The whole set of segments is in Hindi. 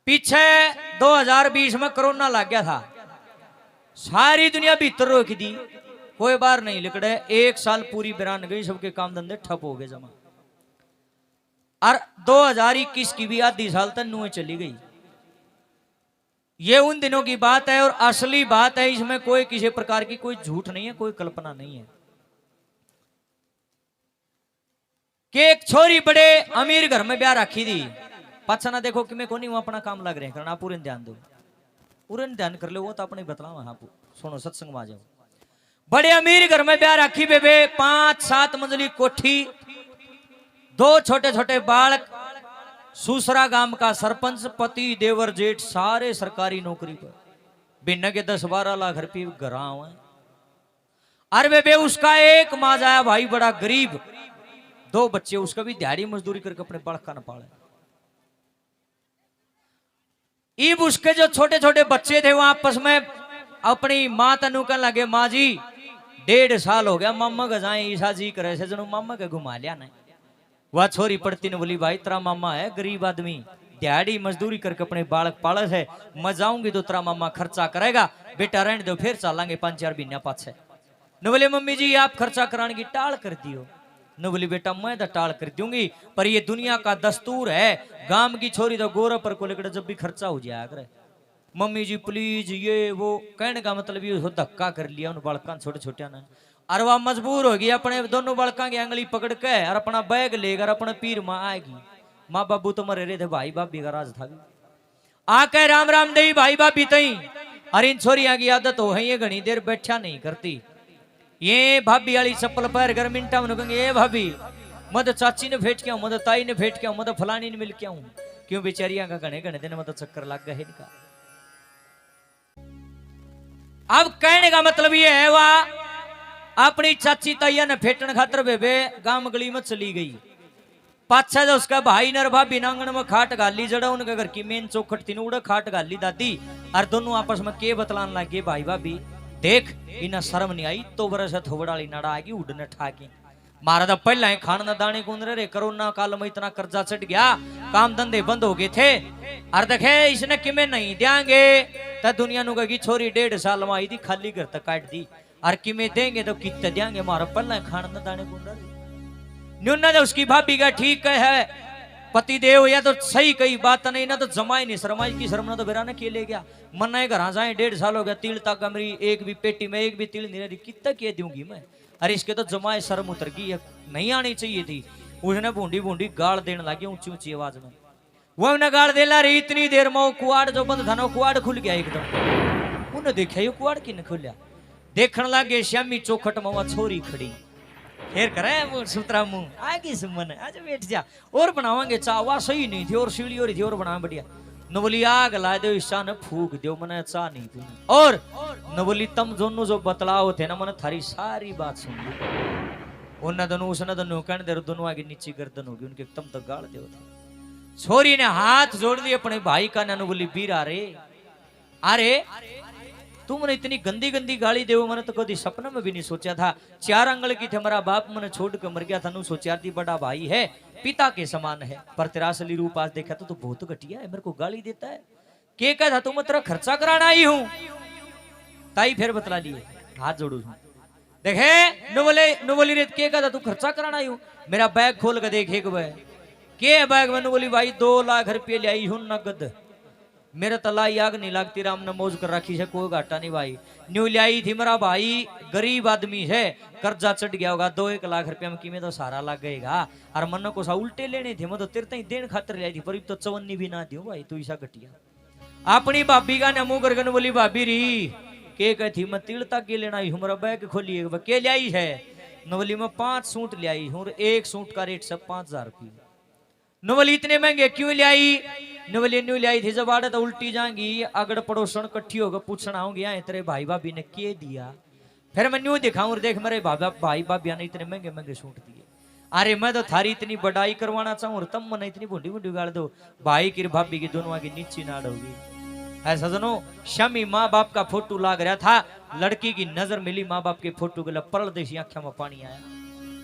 पीछे 2020 में कोरोना लग गया था, सारी दुनिया भीतर रोक दी, कोई बाहर नहीं निकले। एक साल पूरी बिरान गई, सबके काम धंधे ठप हो गए जमा। और 2021 की भी आधी साल तक नुए चली गई। ये उन दिनों की बात है और असली बात है, इसमें कोई किसी प्रकार की कोई झूठ नहीं है, कोई कल्पना नहीं है। कि एक छोरी बड़े अमीर घर में ब्याह रखी थी। पाछा ना देखो कि मैं को नहीं वो अपना काम लग रहे हैं करना, पूरे ध्यान दो, पूरे ध्यान कर लो, वो तो अपने बतलावा। हाँ सुनो, सत्संग में आ जाओ। बड़े अमीर घर में ब्याह रखी बेबे, 5-7 मंजिली कोठी, 2 छोटे छोटे बालक, सूसरा गांव का सरपंच, पति देवर जेठ सारे सरकारी नौकरी पर, बिना के 10-12 लाख रुपये घराव है। अरे बेबे उसका एक माँ जाया भाई, बड़ा गरीब, 2 बच्चे, उसका भी दिहाड़ी मजदूरी करके अपने बालक का न पाले। इब उसके जो छोटे छोटे बच्चे थे वो आपस में अपनी माँ तनु कहने लगे, माँ जी 1.5 साल हो गया मामा का जाए ईसा जी करे से जनो मामा के घुमा लिया नहीं। वह छोरी पड़ती ने बोली, भाई तेरा मामा है गरीब आदमी, दिहाड़ी मजदूरी करके अपने बालक पालस है, मैं जाऊंगी तो तेरा मामा खर्चा करेगा, बेटा रहने दो फिर चलेंगे 5-4 महीना पाछे। न बोले मम्मी जी आप खर्चा कराने की टाल कर दियो। न बोली बेटा मैं तो टाल कर दूंगी, पर ये दुनिया का दस्तूर है, गांव की छोरी तो गोरा पर को लेकर जब भी खर्चा हो जाया करे। मम्मी जी प्लीज, ये वो कहने का मतलब ये धक्का कर लिया उन बालका छोटे छोटे ने। और वह मजबूर हो गई अपने दोनों बालका की अंगली पकड़ के और अपना बैग लेकर अपने पीर माँ आएगी। माँ बाबू तो मरे रहे थे, भाई भाभी का राज था। आके राम राम दे भाई भाभी तई। अरे इन छोरिया की आदत हो है, ये घनी देर बैठा नहीं करती, ये भाभी वाली चप्पल पैर कर मिनटा में कहेंगे, ये भाभी मत चाची ने भेंट क्या, मत ताई ने भेंट क्या, मत फलानी ने मिल क्या हूं, क्यों बेचारियां का घने घने दिन मत चक्कर लग गए इनका। अब कहने का मतलब ये है, वह अपनी चाची ताइया ने फेटन खातर बेबे गांव गली में चली गई। पाछा जो उसका भाई नर भाभी नांगन में खाट गाली, जड़ा उनके घर की मेन चौखट थी उड़ा खाट गाली दादी, और दोनों आपस में के बतलान लग गए, भाई भाभी देख इन्हें शर्म नहीं आई तो बरस थोबड़ाली नड़ा आएगी उड़ने ठाकी, मारा तो पहला ही खान दाने कूद रहे, कोरोना काल में इतना कर्जा चढ़ गया, काम धंधे बंद हो गए थे, और देखे इसने किमें नहीं देंगे तो दुनिया नु कही छोरी 1.5 साल में आई थी खाली घर तक काट दी, और किमें देंगे तो कितने देंगे, मारा पहला खान दाने कूद रहे। न्यूना जो उसकी भाभी का ठीक है, पति देव या तो सही कही बात नहीं ना तो जमाई नहीं, शरमाई की शर्म ना तो बेरा ने के ले गया, मन्ना घर जाए 1.5 साल हो गया, तिल तक मेरी एक भी पेटी में एक भी तिल नहीं रही, कितना के दूंगी मैं, अरे इसके तो जमाए शर्म उतर गई, नहीं आनी चाहिए थी। उसने बूंदी बूंदी गाड़ देने लगी ऊंची ऊंची आवाज में, वो उन्हें गाड़ दे ला रही इतनी देर में कुआड़ जो बंद था ना कुआड़ खुल गया एकदम। उन्हें देखा ये कुआड़ किन खुलिया, देखने लगे श्यामी चौखट में वहां छोरी खड़ी, फिर करे वो सुतरा मुंह आगे सुमन आज बैठ जा और बनावांगे चाह, वह सही नहीं थी और सीढ़ी हो रही थी और बना बढ़िया। न बोली आग ला दो इस चाह ने फूक दो, मैंने चाह नहीं पी, और न बोली तुम दोनों जो बतलाओ थे ना मैंने थारी सारी बात सुन ली। उन दोनों उसने दोनों कहने दे दोनों आगे नीचे गर्दन होगी उनके तुम तक गाड़ दो। छोरी ने हाथ जोड़ दिए अपने भाई का, न बोली बीरा रे अरे तुमने इतनी गंदी गंदी गाली दे, मैंने तो कभी सपना में भी नहीं सोचा था, 4 अंगल की थे हमारा बाप मैंने छोड़ के मर गया था, नु सोचा थी बड़ा भाई है पिता के समान है, पर तेरा असली रूप आज देखा तो बहुत घटिया है, मेरे को गाली देता है, के कहा था तुम तेरा खर्चा कराना आई हूं, ताई फिर बतला लिए हाथ जोड़ू देखे नु बोली रे के कहा था तू खर्चा कराना आई हूं, मेरा बैग खोल के देखे के बैग में बोली भाई 2 लाख रुपये ले आई हूं नगद, मेरे तलाई आग नहीं लगती, राम ने मौज कर रखी है कोई घाटा नहीं भाई, न्यू लाई थी मेरा भाई गरीब आदमी है, कर्जा चढ़ गया होगा 2-1 लाख रुपया में किमें तो सारा लग गएगा, और मन को सा उल्टे लेने थे, मैं तो तेरे देन खातर लाई थी, पर तो 54 भी ना दियो भाई तू ऐसा घटिया। अपनी भाभी का नमू करके बोली भाभी री के कहती मैं तिल तक के लेना हूँ, मेरा बैग खोलिए के लाई है, न बोली मैं 5 सूट ले आई हूँ, एक सूट का रेट सब 5000 रुपये, न बोली इतने महंगे क्यों ले आई, न्यू ले आई थी जब आड़े तो उल्टी जाएंगी, अगड़ पड़ोसन इकट्ठी होकर पूछना आऊंगी यहाँ तेरे भाई भाभी ने के दिया, फिर मैं न्यू दिखाऊं देख मेरे भाई भाभी ने इतने महंगे महंगे सूट दिए, अरे मैं तो थारी इतनी बड़ाई करवाना चाहूँ और तम मैंने इतनी बूढ़ी बूढ़ी गाड़ दो, भाई की भाभी की दोनों की नीची नाड़ होगी। ऐसा जनो शमी माँ बाप का फोटो लाग रहा था, लड़की की नजर मिली माँ बाप के फोटो के परल देशी आंखों में पानी आया,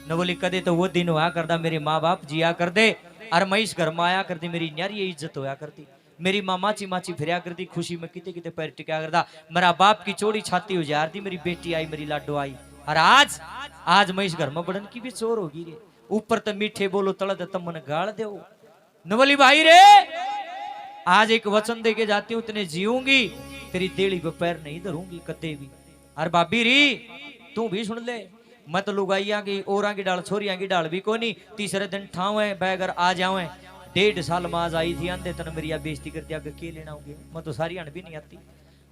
न बोली कदे तो वो दिन हुआ करदा मेरे माँ बाप जिया कर दे, और मैं इस घर में आया करती मेरी न्यारी इज्जत होया करती, मेरी माँ माची माची फिरया करती खुशी में किते किते पैर टिका करता। मेरा बाप की चोड़ी छाती उजार दी, मेरी बेटी आई, मेरी लाडो आई। और आज मैं इस घर में बड़न की भी चोर होगी रे। ऊपर तो मीठे बोलो तलद तम मन गाड़ दो। नवली भाई रे, आज एक वचन दे के जाती हूँ, इतने जीऊंगी तेरी देली पे पैर नहीं धरूंगी कदे भी। अरे भाभी री तू भी सुन ले, मत लुगाइया की औरा की डाल छोरिया की डाल भी को नहीं। तीसरे दिन ठावे बैगर आ जावे। 1.5 साल माज आई थी, आंधे तन मेरी बेइज्जती कर दिया के लेना होगी। मैं तो सारी अण भी नहीं आती।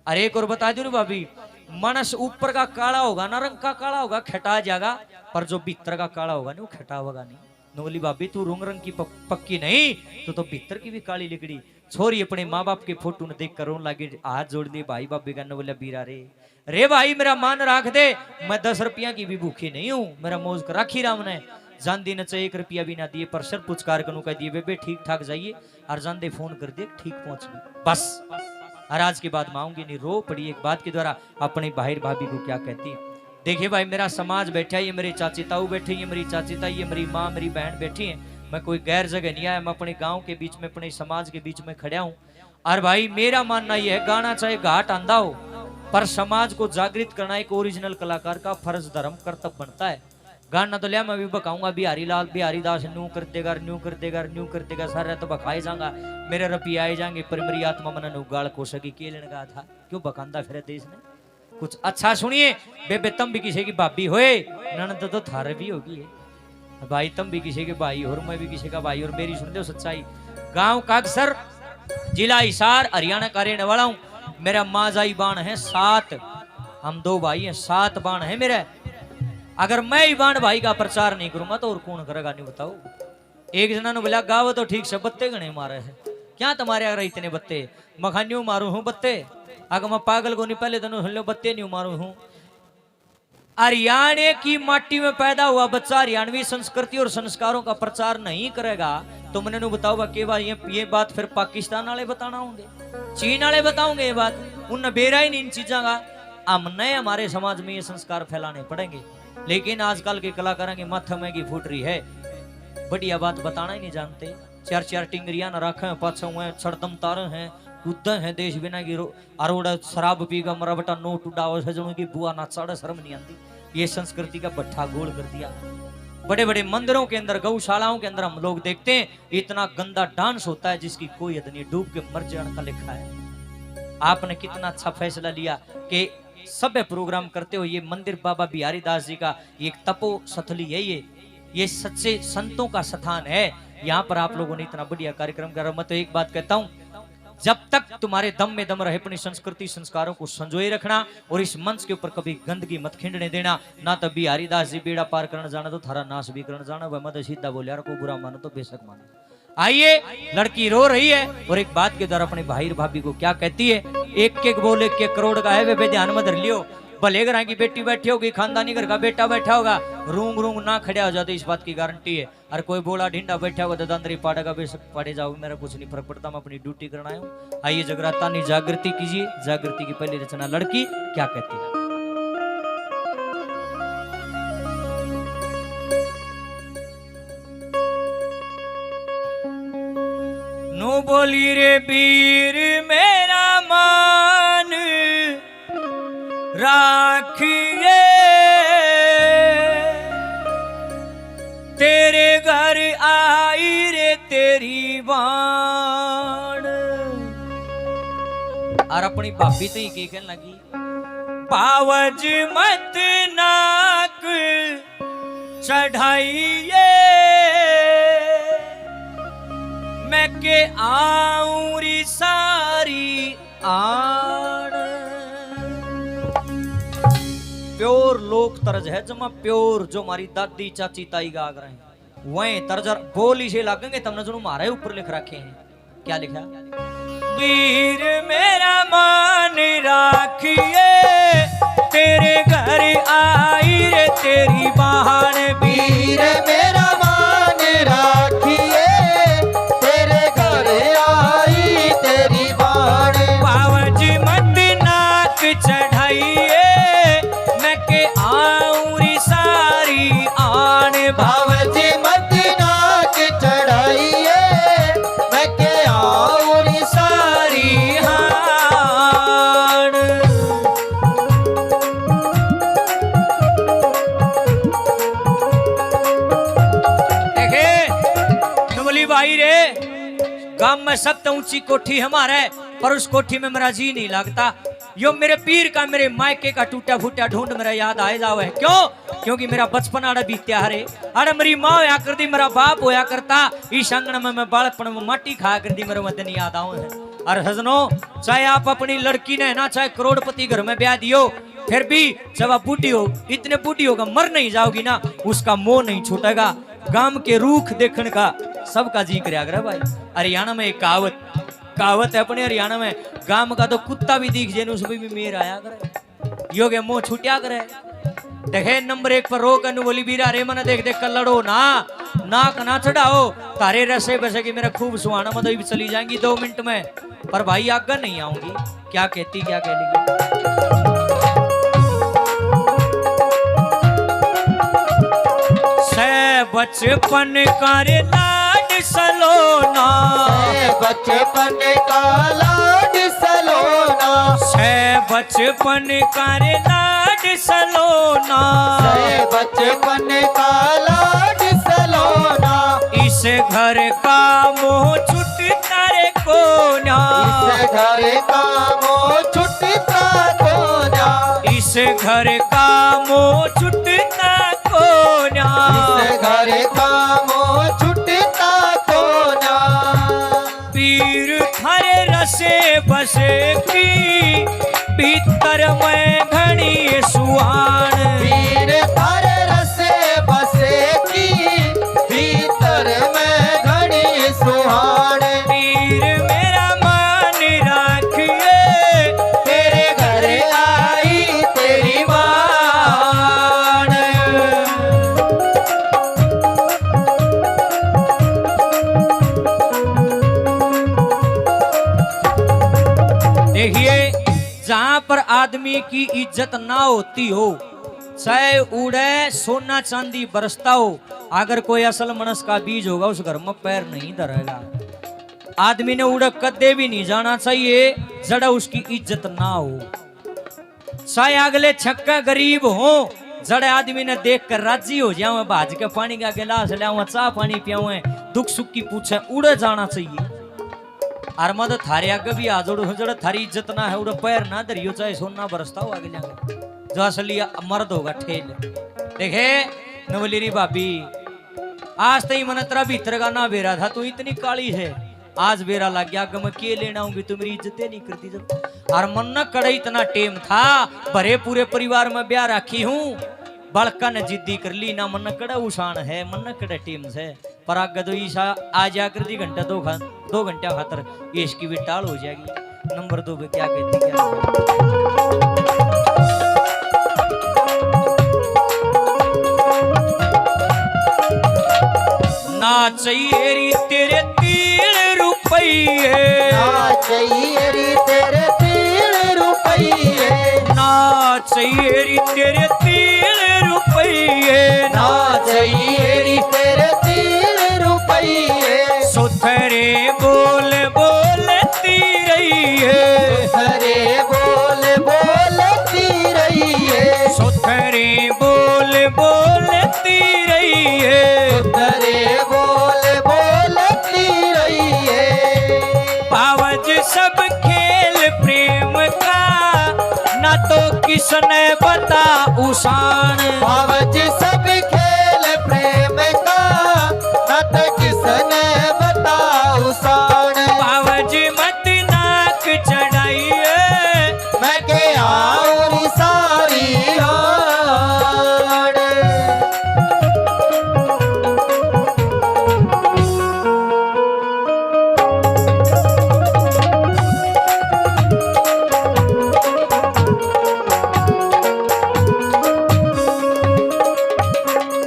अरे एक और बता दू भाभी, मनस ऊपर का काला होगा ना, रंग का काला होगा खटा जाएगा, पर जो भीतर का काला होगा नहीं वो खटा होगा नहीं। नोली भाभी तू रंग रंग की पक्की नहीं तो भीतर की भी काली लिकड़ी। छोरी अपने माँ बाप के फोटो न देख कर रोन लगे, हाथ जोड़ दिए भाई बाबे का। बोला बीरा रे भाई मेरा मान राख दे, मैं 10 रुपया की भी भूखी नहीं हूँ, मेरा मौज कर राखी राम ने। जान दी न 1 रुपया भी ना दिए, पर सर पुचकार कनु कह दिए बेबे ठीक ठाक जाइए, और जान दे फोन कर दिए ठीक पहुंच गई बस। और आज के बाद मांगूंगी नहीं। रो पड़ी एक बात के द्वारा अपनी बाहिर भाभी को क्या कहती है। देखिए भाई मेरा समाज बैठा है, ये मेरी चाची ताऊ बैठी है, मेरी चाची ताई, ये मेरी माँ मेरी बहन बैठी है। मैं कोई गैर जगह नहीं आया, मैं अपने गांव के बीच में अपने समाज के बीच में खड़ा हूँ। और भाई मेरा मानना यह है, गाना चाहे घाट आंधा हो, पर समाज को जागृत करना एक ओरिजिनल कलाकार का फर्ज धर्म कर्तव्य बनता है। गाना तो लिया मैं भी बकाऊंगा, बिहारी लाल बिहारी दास न्यू कर देगा न्यू कर देगा न्यू कर देगा, सारे तो बखाए जाऊंगा, मेरे रुपये आए जाएंगे, पर मेरी आत्मा मन उगाड़ को सकी के लेने का था। क्यों बकांदा फिर देश ने। कुछ अच्छा सुनिए, बेबे तम भी किसी की भाभी होए, ननद तो थारे भी होगी है भाई, तम भी किसी के भाई और मैं भी किसी का भाई। और मेरी सुन लो सच्चाई, गांव कागसर जिला हिसार हरियाणा का रहने वाला हूँ। मेरा माजाई बाण है 7, हम 2 भाई हैं, 7 बाण है मेरे। अगर मैं ही बाण भाई का प्रचार नहीं करूंगा तो और कौन करेगा नहीं बताओ। एक जना ने बोला गाँव तो ठीक से बत्ते गणे मारे है, क्या तुम्हारे अगर इतने बत्ते, मखान्यू मारू हूँ बत्ते, अगर मैं पागल को नहीं पहले तो सुन लो बत्ते नहीं मारू हूँ। हरियाणा की माटी में पैदा हुआ बच्चा हरियाणवी संस्कृति और संस्कारों का प्रचार नहीं करेगा तो मैंने बताऊंगा के बात ये बात फिर पाकिस्तान वाले बताना होंगे, चीन वाले बताओगे ये बात, उन बेरा ही नहीं इन चीजों का। हमने हमारे समाज में ये संस्कार फैलाने पड़ेंगे। लेकिन आजकल के कलाकारों की माथा में की फूट रही है, बढ़िया बात बताना ही नहीं जानते। 4 टिंगरिया न रखे पाछे हुए छड़दम तारे हैं, कूदे हैं देश बिना की अरोड़ा शराब पी का मरा बटा नोट उड़ाओ सजनों की बुआ ना चढ़े, शर्म नहीं आती। ये संस्कृति का भट्ठा गोल कर दिया। बड़े बड़े मंदिरों के अंदर गौशालाओं के अंदर हम लोग देखते हैं इतना गंदा डांस होता है जिसकी कोई हद नहीं, डूब के मर जाने का लिखा है। आपने कितना अच्छा फैसला लिया कि सभ्य प्रोग्राम करते हो। ये मंदिर बाबा बिहारी दास जी का एक तपो स्थली है, ये सच्चे संतों का स्थान है। यहाँ पर आप लोगों ने इतना बढ़िया कार्यक्रम करा। मैं तो एक बात कहता हूँ, जब तक तुम्हारे दम में दम रहे अपनी संस्कृति संस्कारों को संजोए रखना और इस मंच के ऊपर कभी गंदगी मत खिंडने देना। ना तो बिहारी दास जी बेड़ा पार करना जाना तो थारा नाश भी करना जाना। वह मत सीधा बोले यार, को बुरा मानो तो बेशक मानो। आइए, लड़की रो रही है और एक बात के द्वारा अपने भाई भाभी को क्या कहती है। एक बोले के करोड़ का है वे ध्यान में धर लियो। भले घर की बेटी बैठी होगी, खानदानी घर का बेटा बैठा होगा, रूंग रूंग ना खड़ा हो जाते, इस बात की गारंटी है। और कोई बोला ढिंडा बैठा होगा तो दांदरी पाड़ेगा, बेशक पड़े जाओगे, मेरा कुछ नहीं फर्क पड़ता, मैं अपनी ड्यूटी करना है। आइए जगराता नहीं जागृति कीजिए। जागृति की पहली रचना लड़की क्या कहती है। नो बोली रे वीर मेरा मान राखिए, तेरे घर आई रे तेरी बाण। और अपनी भाभी तो ही कहने लगी, पावज मत नाक चढ़ाइए, मैं के आऊरी सारी आड़। प्योर लोक तर्ज है, जमा प्योर जो हमारी दादी चाची ताई गा रहे हैं वही तर्ज बोली से लगेंगे। तमने जो हमारे ऊपर लिख रखे हैं, क्या लिखा, वीर मेरा मान राखिए, तेरे घर आई रे तेरी बहान। वीर मेरा मान राखिए, तेरे घर आई तेरी बहान। पावज मत नाक चढ़ाइए, भावजी मत नाक चढ़ाइए, मैं के आऊरी में सबसे ऊंची कोठी हमारे, पर उस कोठी में मेरा जी नहीं लगता। यो मेरे पीर का, मेरे मायके का टूटा फूटा ढूंढ मेरा याद आए जावे। क्यों? क्योंकि मेरा बचपन आड़ा बीत्या हरे। अरे मेरी माँ होया करती, मेरा बाप होया करता। इस आंगन में मैं बालकपन में माटी खाया करती, मेरे मत नहीं याद आवे है। अरे सजनों, चाहे आप अपनी लड़की ने ना चाहे करोड़पति घर में ब्याह दियो, फिर भी जब आप बूढ़ी हो, इतने बूढ़ी होगा, मर नहीं जाओगी ना, उसका मोह नहीं छूटेगा। गांव के रूख देखने का सबका जी कराया करे भाई। हरियाणा में एक कहावत है अपने हरियाणा में, गांव का तो कुत्ता भी दिख जाए उसमें भी मेर आया करे, योगे मोह छूटिया करे। देखे नंबर 1 पर रोक अनु बोली बीरा रे मन देख देख कर लड़ो ना, नाक ना चढ़ाओ, तारे रसे बसे की मेरा खूब सुहाना मत भी चली जाएंगी 2 मिनट में, पर भाई आगे नहीं आऊंगी। क्या कहती, क्या कह ली? बचपन का रे लाड सलोना, बचपन का लाड सलोना, बचपन का रे लाड सलोना, बचपन का लाड सलोना। इस घर का मोह छुटता रे कोना, इस घर का मोह छुटता कोना, इस घर का मोह छुटता कोना, इस घर का मोह छुटता कोना। पीर थारे रसे बसे की भीतर में घनी सुहान, पीर थारे रसे बसे की भीतर में घनी सुहान। पीर मेरा मान राखिए, तेरे घर आई तेरी मान। देखिए, जहां पर आदमी की इज्जत ना होती हो, चाहे उड़े सोना चांदी बरसता हो, अगर कोई असल मनस का बीज होगा उस घर में पैर नहीं धरेगा। आदमी ने उड़े कदे भी नहीं जाना चाहिए जड़ा उसकी इज्जत ना हो। चाहे अगले छक्का गरीब हो, जड़े आदमी ने देख कर राजी हो जाए, भाज के पानी का गिलास लिया, चाह पानी पियावे, दुख सुख की पूछे, उड़े जाना चाहिए। और मद थारे आगे भी आजोड़ हो, जड़ा थारी इज्जत ना है उड़े पैर ना धरियो, चाहे सोना बरसता हो आगे जाके, जो असली मर्द होगा ठेल। देखे नवलीरी भाभी, आज तई मन तेरा भीतर का ना बेरा था, तू इतनी काली है, आज बेरा लग गया, मैं के लेना हूँ, तू मेरी इज्जत नहीं करती जब। और मन न करे इतना टेम था, भरे पूरे परिवार में ब्याह रखी हूँ, बड़का ने जिद्दी कर ली ना, मन कड़ा उशान है, मन कड़ा टीम से, पर आगे तो ईशा आ जाकर 2 घंटा खातर इसकी भी टाल हो जाएगी। नंबर 2 पे क्या कहती, क्या ना चाहिए री तेरे 3 रुपये, ना चाहिए री तेरे 3 रुपये, ना चाहिए री तेरे 3 रुपये, ना चाहिए री तेरे 3 रुपये। सुथरे बोल बोलती रही है, सुथरे बोल बोलती रही है, सुथरे बोल बोलती रही है, सुथरे बोल बोलती रही है। पावज सब खेल प्रेम का, ना तो किसने बता उसान, पावज सब खेल प्रेम का, न तो किसने बता उसान। पावज मत नाक चढ़ाइए, मैं के और सारी हाड़।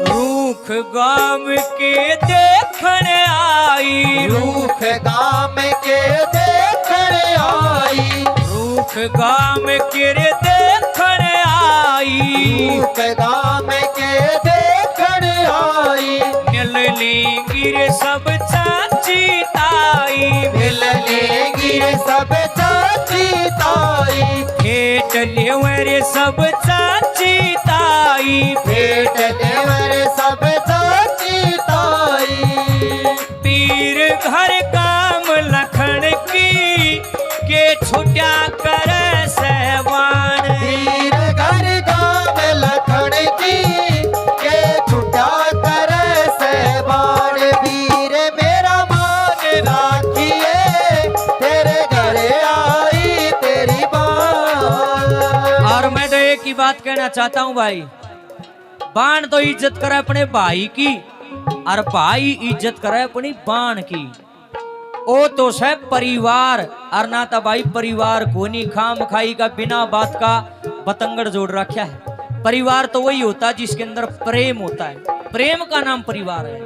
रूख गाम के देखने आई, रूख गाम के देखने आई, रूख गाम के रे देखने आई, रूख गाम के देखने आई। मिल लेंगी रे सब चाची ताई, मिल लेंगी रे सब चाची ताई, भेट ले रे सब चाची ताई, भेट देवर सब चाची ताई। पीर घर काम लख की बात कहना चाहता हूं भाई। बाण तो इज्जत करे अपने भाई की और भाई इज्जत करे अपनी बाण की। ओ तो है परिवार और ना तो भाई परिवार को नहीं खाम खाई का बिना बात का बतंगड़ जोड़ रखा है। परिवार तो वही होता है जिसके अंदर प्रेम होता है, प्रेम का नाम परिवार है।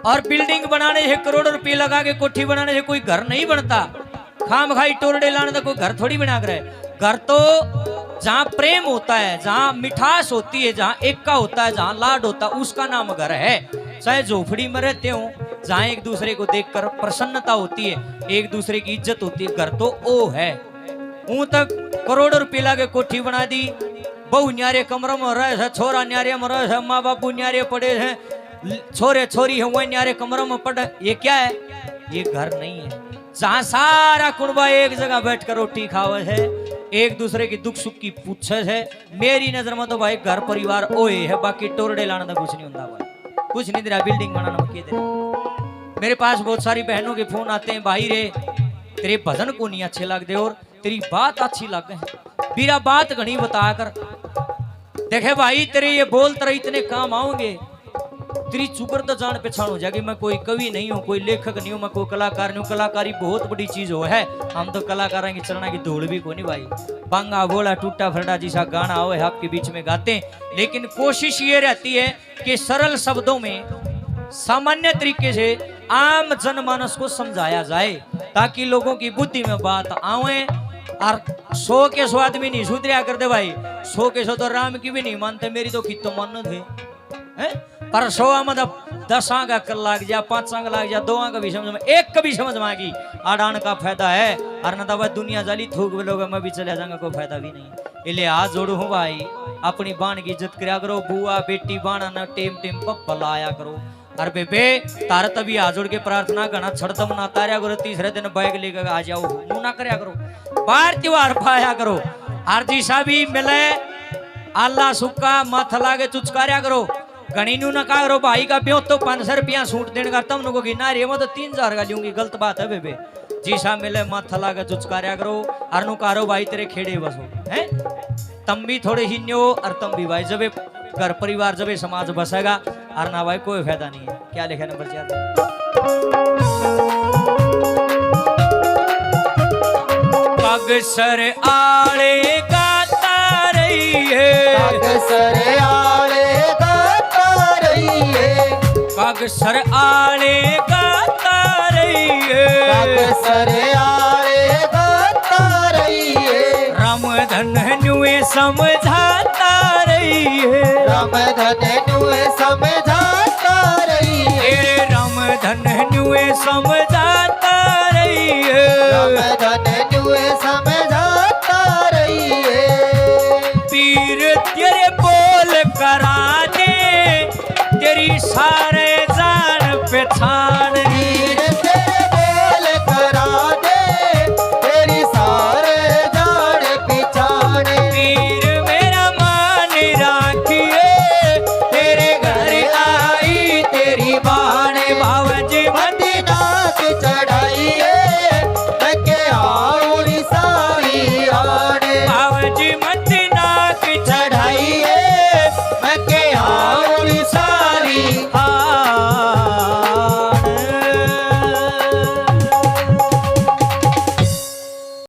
और बिल्डिंग बनाने से करोड़ों रुपए लगा के कोठी बनाने से कोई घर नहीं बनता। खाम खाई टोरडे लाने तो कोई घर थोड़ी बना कर। घर तो जहाँ प्रेम होता है, जहाँ मिठास होती है, जहाँ एकता होता है, जहाँ लाड होता है, उसका नाम घर है। चाहे झोपड़ी में रहते हो, जहाँ एक दूसरे को देखकर प्रसन्नता होती है, एक दूसरे की इज्जत होती है, घर तो ओ है। ऊं तक करोड़ों रुपए लागे कोठी बना दी, बहु न्यारे कमरों में रहे है, छोरा न्यारे में रहे है, माँ बापू न्यारे पड़े हैं, छोरे छोरी है वही न्यारे कमरों में पड़े। ये क्या है? ये घर नहीं है। जहाँ सारा कुनबा एक जगह बैठकर रोटी खावे है, एक दूसरे की दुख सुख की पूछे है। मेरी नजर में तो भाई घर परिवार ओए है, बाकी टोरडे लाना तो कुछ नहीं होता भाई, कुछ नहीं दे रहा। बिल्डिंग बनाना में क्या दे रहा। मेरे पास बहुत सारी बहनों के फोन आते हैं, भाई रे तेरे भजन को नहीं अच्छे लगते और तेरी बात अच्छी लगे, मेरा बात घनी बता कर देखे भाई, तेरे ये बोल तेरे इतने काम आओगे, तेरी चुकर तो जान पहचान हो जाएगी। मैं कोई कवि नहीं हूँ, कोई लेखक नहीं हूँ, मैं कोई कलाकार नहीं हूँ। कलाकारी बहुत बड़ी चीज हो है, हम तो कलाकारों की चलना की धूल भी को नहीं भाई। बांगा बोला टूटा फरडा जैसा गाना हो है आपके बीच में गाते हैं, लेकिन कोशिश ये रहती है कि सरल शब्दों में सामान्य तरीके से आम जनमानस को समझाया जाए, ताकि लोगों की बुद्धि में बात आवे। और 100 के 100 आदमी नहीं सुधरिया कर दे भाई, 100 के 100 तो राम की भी नहीं मानते, मेरी तो खित तो मन थे पर 100 मतलब 10 का कर लाग जा, 5 का लाग जा, 2 का भी समझ में, 1 का भी समझ में आएगी, आडान का फायदा है। और न तो दुनिया जाली थूक लोग मैं भी चले जाऊंगा, कोई फायदा भी नहीं। इसलिए हाथ जोड़ू हूँ भाई, अपनी बाण की इज्जत करा करो, बुआ बेटी बाणा न टेम टेम पर बलाया करो। और बेबे तार तभी हाथ जोड़ के प्रार्थना करना, छड़तम ना तारा करो, तीसरे दिन बैग लेकर आ जाओ, मुंह ना करया करो, बार त्योहार पाया करो। और जिसा भी मिले अल्लाह सुक्का माथा लागे चुचकार्या करो। घनी नू ना करो भाई का ब्यों तो 500 रुपया सूट देने का तम नुको गिना रे, मैं तो 3000 का लूंगी, गलत बात है बेबे। जिसा मिले माथा लागे चुचकार्या करो। और नु करो भाई तेरे खेड़े बसो हैं, तम भी थोड़े ही न्यो और तम भी भाई, जब घर परिवार जब समाज बसेगा और ना भाई कोई फायदा नहीं है। क्या लिखा नंबर 4? अगसर आले गाता रही है, अगसर आले गाता रही है, अगसर आले गाता रही है, अगसर आले गाता रही है, रामधन नुए समझाता रही है, रामधन नुए समझाता रही है, रामधन नुए समझाता रही है, रामधन नुए समझाता